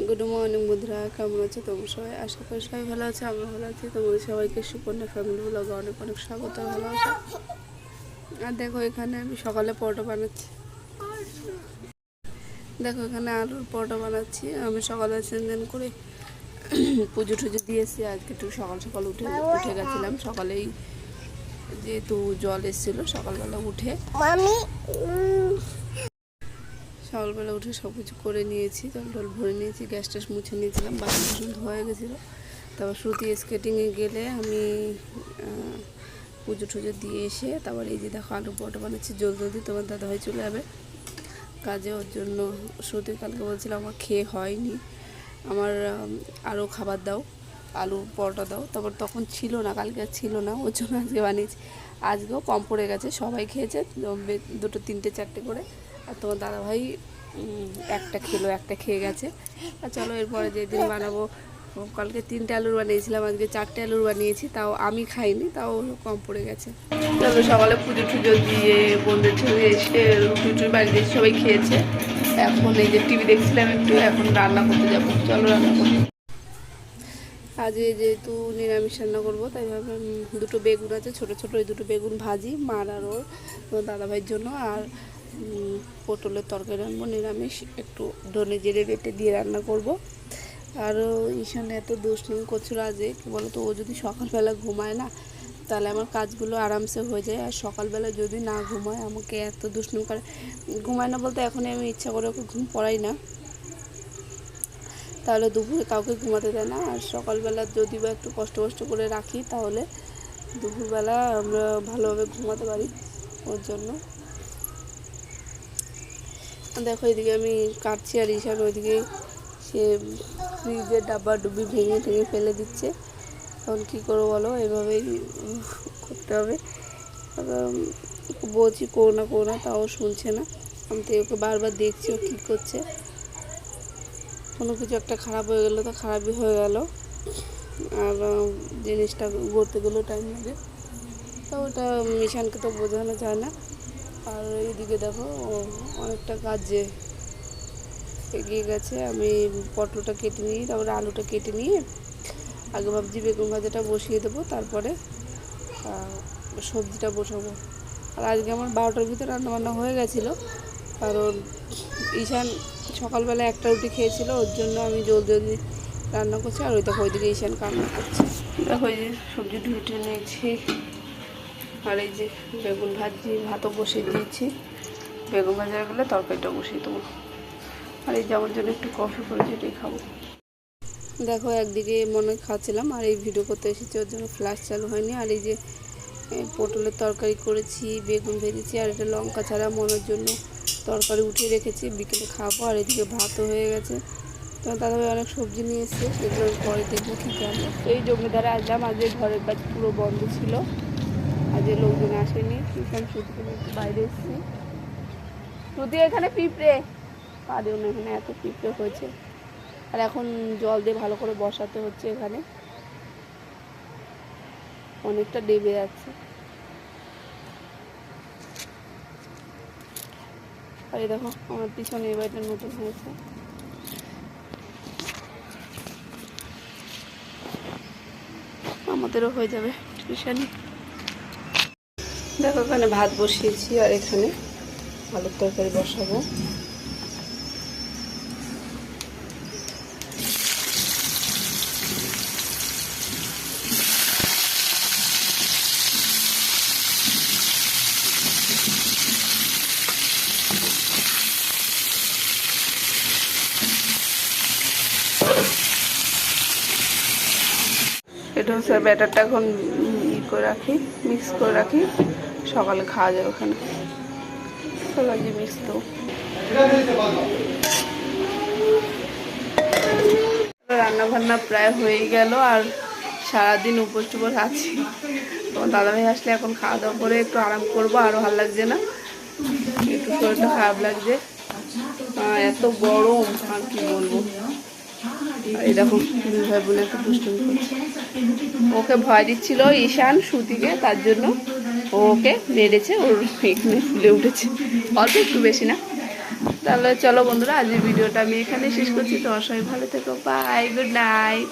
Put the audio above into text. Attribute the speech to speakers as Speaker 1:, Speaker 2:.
Speaker 1: Good morning বন্ধুরা, কেমন আছে তোমরা সবাই? আশা করি সবাই ভালো আছে, আমরা ভালো আছি। তোমাদের সবাইকে সুকন্যা ফ্যামিলি ব্লগে অনেক অনেক স্বাগত, ভালো আছে। আর দেখো এখানে আমি সকালে পরোটা বানাচ্ছি। দেখো এখানে আলুর পরোটা বানাচ্ছি। আমি সকালে স্নান করে পুজো টুজো দিয়েছি। আজকে একটু সকাল সকাল উঠে গেছিলাম সকালেই, যেহেতু জল এসেছিলো সকালবেলা উঠে সকালবেলা উঠে সব কিছু করে নিয়েছি, জল টল ভরে নিয়েছি, গ্যাস ট্যাস মুছে নিয়েছিলাম, বাসন বাসন ধোয়া গেছিলো। তারপর শ্রুতি স্কেটিংয়ে গেলে আমি পুজো টুজো দিয়ে এসে তারপর এই যে দেখো আলু পরোটা বানাচ্ছি জলদি। তোমার দাদাভাই চলে যাবে কাজে, ওর জন্য শ্রুতি কালকে বলছিলাম আমার খেয়ে হয়নি, আমার আরও খাবার দাও, আলু পরোটা দাও। তারপর তখন ছিল না, কালকে আর ছিল না, ওর জন্য আজকে বানিয়েছি। আজকেও কম পড়ে গেছে, সবাই খেয়েছে দুটো তিনটে চারটে করে, আর তোমার দাদাভাই একটা খেলো, একটা খেয়ে গেছে। আর চলো এরপরে যেদিন বানাবো, কালকে 3টে আলুর বানিয়েছিলাম, আজকে 4টে আলুর বানিয়েছি, তাও আমি খাইনি, তাও কম পড়ে গেছে। চলো সকালে পুজো টুজো দিয়ে বন্ধুর ছবি এসে রুটি বাড়িতে সবাই খেয়েছে। এখন এই যে টিভি দেখছিলাম একটু, এখন রান্না করতে যাবো, চলো রান্না করতে। আজকে যেহেতু নিরামিষ রান্না করবো, তাই ভাবলাম দুটো বেগুন আছে ছোটো ছোটো, ওই দুটো বেগুন ভাজি মার আর ওর দাদাভাইয়ের জন্য, আর পটলের তরকারি রান্নাবো নিরামিষ, একটু ধনে জিরে বেটে দিয়ে রান্না করব। আর ঈশান এত দুষ্টুমি করছিল আজকে, কী বলো তো, ও যদি সকালবেলা ঘুমায় না তাহলে আমার কাজগুলো আরামসে হয়ে যায়, আর সকালবেলা যদি না ঘুমায় আমাকে এত দুষ্টুমি করে। ঘুমায় না বলতে এখনই আমি ইচ্ছা করে ওকে ঘুম পড়াই না, তাহলে দুপুরে কাউকে ঘুমাতে দেয় না। আর সকালবেলা যদি বা একটু কষ্ট করে রাখি তাহলে দুপুরবেলা আমরা ভালোভাবে ঘুমাতে পারি, ওর জন্য। দেখো এদিকে আমি কাটছি আর ঈশান ওইদিকে সে ফ্রিজের ডাব্বা ডুবি ভেঙে ফেলে দিচ্ছে। তখন কী করবো বলো, এভাবেই করতে হবে। বলছি করো না, তাও শুনছে না। আমি তো ওকে বারবার দেখছি ও কী করছে। কোনো কিছু একটা খারাপ হয়ে গেলো তো খারাপই হয়ে গেল, আর জিনিসটা গড়তে গেলেও টাইম লাগে, তো ওটা ঈশানকে তো বোঝানো যায় না। আর এইদিকে দেখো অনেকটা কাজে এগিয়ে গেছে। আমি পটলটা কেটে নিয়ে তারপরে আলুটা কেটে নিয়ে আগে ভাবছি বেগুন ভাজাটা বসিয়ে দেবো, তারপরে সবজিটা বসাবো। আর আজকে আমার 12টার ভিতরে রান্নাবান্না হয়ে গেছিলো, কারণ ঈশান সকালবেলা একটা রুটি খেয়েছিল, ওর জন্য আমি জলদি রান্না করছি। আর ওইদিকে ঈশান কান্না করছে। দেখো এই যে সবজি ধুয়ে নিয়েছি, আর এই যে বেগুন ভাজি, ভাতও বসিয়ে দিয়েছি, বেগুন ভাজা গেলে তরকারিটা বসিয়ে দেবো। আর এই যে আমার জন্য একটু কফি করেছি, এটাই খাবো। দেখো একদিকে মনে খাচ্ছিলাম আর এই ভিডিও করতে এসেছি, ওর জন্য ফ্ল্যাশ চালু হয়নি। আর এই যে পটলের তরকারি করেছি, বেগুন ভেজেছি, আর এটা লঙ্কা ছাড়া মনের জন্য তরকারি উঠিয়ে রেখেছি, বিকেলে খাবো। আর এদিকে ভাতও হয়ে গেছে। তোমার দাদাভাই অনেক সবজি নিয়ে এসছে, সেগুলো পরে দেখবো কী কেমন। এই জমিদারে আসলাম, আজকে ঘরের কাজ পুরো বন্ধ ছিল, আজকে লোকজন আসেনি, ভীষণ ছুটি একটু বাইরে এসেছি। যদি এখানে পিঁপড়ে পারেও না, এখানে এত পিঁপড়ে হয়েছে। আর এখন জল দিয়ে ভালো করে বসাতে হচ্ছে, এখানে অনেকটা ডেবে যাচ্ছে। আর এই দেখো আমার পিছনে এই বাড়িটা নতুন হয়েছে, আমাদেরও হয়ে যাবে টিউশনি। দেখো এখানে ভাত বসিয়েছি, আর এখানে আলুর তরকারি বসাবো। এটা হচ্ছে ব্যাটারটা এখন মিক্স করে রাখি, সকালে খাওয়া যাবে ওখানে। সবাই যে মিক্স দেবো। রান্না প্রায় হয়ে গেল, আর সারাদিন উপোস টুপোস আছি। তোমার দাদাভাই আসলে এখন খাওয়া দাওয়া করে একটু আরাম করবো, আরও ভালো লাগছে না, একটু শরীরটা খারাপ লাগছে, এত গরম আর কি বলবো। এই দেখো দুই ভাই বোনে একটু দুষ্টুমি করছে, ওকে ভয় দিচ্ছিল ঈশান শ্রুতিকে, তার জন্য ও ওকে মেরেছে, ওর এখানে ফুলে উঠেছে, অল্প একটু বেশি না। তাহলে চলো বন্ধুরা, আজকের ভিডিওটা আমি এখানে শেষ করছি। তো সবাই ভালো থেকো, বাই, গুড নাইট।